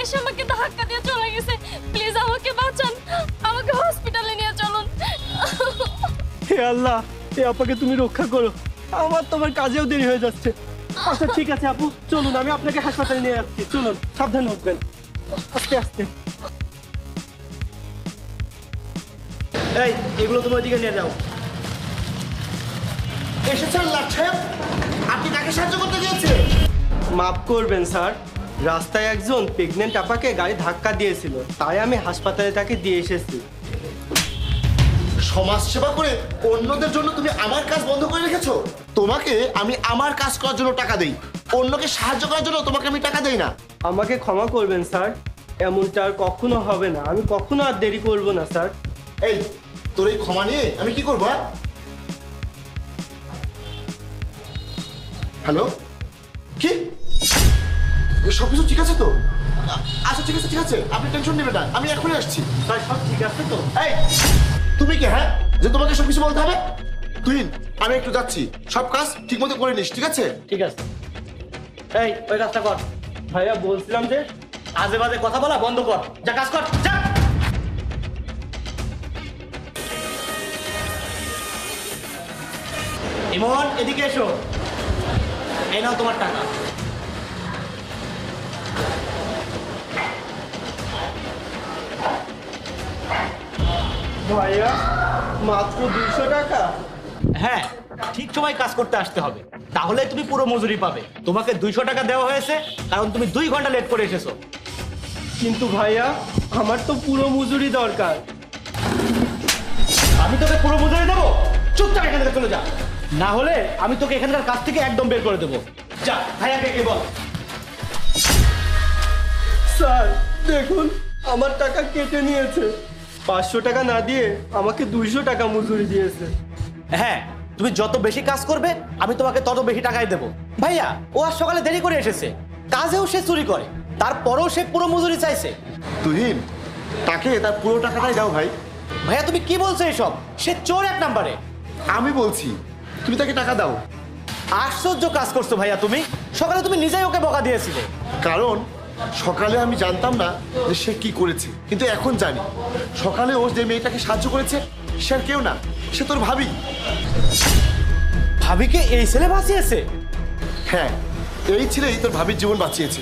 এসে আমাকে ধাক্কা দিয়ে চলে গেছে। প্লিজ আমাকে বাঁচান, আমাকে হসপিটালে নিয়ে চলুন। হে আল্লাহ, এ আপাকে তুমি রক্ষা করো, আমার তোমার কাজেও দেরি হয়ে যাচ্ছে। আচ্ছা ঠিক আছে আপু, চলুন আমি আপনাকে হাসপাতালে নিয়ে যাচ্ছি। চলুন, সাবধান উঠবেন, আস্তে আস্তে। এই এগুলো তুমি ওইদিকে নিয়ে যাও। এসেছেন লাট সাহেব, আপনি কাকে সাহায্য করতে গিয়েছিলেন? মাফ করবেন স্যার, রাস্তায় একজন প্রেগনেন্ট আপাকে গাড়ি ধাক্কা দিয়েছিল, তাই আমি হাসপাতালে তাকে দিয়ে এসেছি। সমাজ সেবা করে অন্যদের জন্য তুমি আমার কাজ বন্ধ করে রেখেছো? তোমাকে আমি আমার কাজ করার জন্য টাকা দেই, অন্যকে সাহায্য করার জন্য তোমাকে আমি টাকা দেই না। আমাকে ক্ষমা করবেন স্যার, এমনটা আর কখনো হবে না। আমি কখনো আর দেরি করব না স্যার। এই তোর এই ক্ষমা নিয়ে আমি কি করবো? হ্যালো, কি সবকিছু ঠিক আছে তো? আচ্ছা ঠিক আছে ঠিক আছে, আপনি টেনশন নেবেন না, আমি এখনই আসছি। স্যার সব ঠিক আছে তো? এই তুমি কি হ্যাঁ যে তোমাকে সবকিছু বলতে হবে? তুই আমি একটু যাচ্ছি, সব কাজ ঠিক মতো করে নিস, ঠিক আছে? ঠিক আছে। এই ওই কাজটা কর। ভাইয়া বলছিলাম যে আজে বাজে কথা বলা বন্ধ কর, যা কাজ কর যা। ইমন এদিকে এসো, এই নাও তোমার টাকা। ভাইয়া মাত্র 200 টাকা? হ্যাঁ, ঠিক সময় কাজ করতে আসতে হবে, তাহলে তুমি পুরো মজুরি পাবে। তোমাকে 200 টাকা দেওয়া হয়েছে কারণ তুমি 2 ঘন্টা লেট করে এসেছো। কিন্তু ভাইয়া আমার তো পুরো মজুরি দরকার। আমি তোকে পুরো মজুরি দেবো? চুপচাপ এখান থেকে চলে যা, না হলে আমি তোকে এখানকার কাজ থেকে একদম বের করে দেবো। যা ভাইয়াকে কে বল। স্যার দেখুন, আমার টাকা কেটে নিয়েছে। 500 টাকা না দিয়ে আমাকে 200 টাকা মজুরি দিয়েছে। হ্যাঁ, তুমি যত বেশি কাজ করবে আমি তোমাকে তত বেশি টাকাই দেবো। ভাইয়া ও আজ সকালে দেরি করে এসেছে, কাজেও সে চুরি করে, তারপরেও সে পুরো মজুরি চাইছে। তুহিন তাকে তার পুরো টাকাটাই দাও ভাই। ভাইয়া তুমি কি বলছো এসব? সে চোর এক নাম্বারে। আমি বলছি তুমি তাকে টাকা দাও। আশ্চর্য কাজ করছো ভাইয়া তুমি। সকালে তুমি নিজেই ওকে বকা দিয়েছিলে। কারণ সকালে আমি জানতাম না যে সে কি করেছে, কিন্তু এখন জানি। সকালে ও যে মেয়েটাকে সাহায্য করেছে সে আর কেউ না, সে তোর ভাবি। ভাবিকে এই ছেলে বাঁচিয়েছে? হ্যাঁ, এই ছেলেই তোর ভাবির জীবন বাঁচিয়েছে।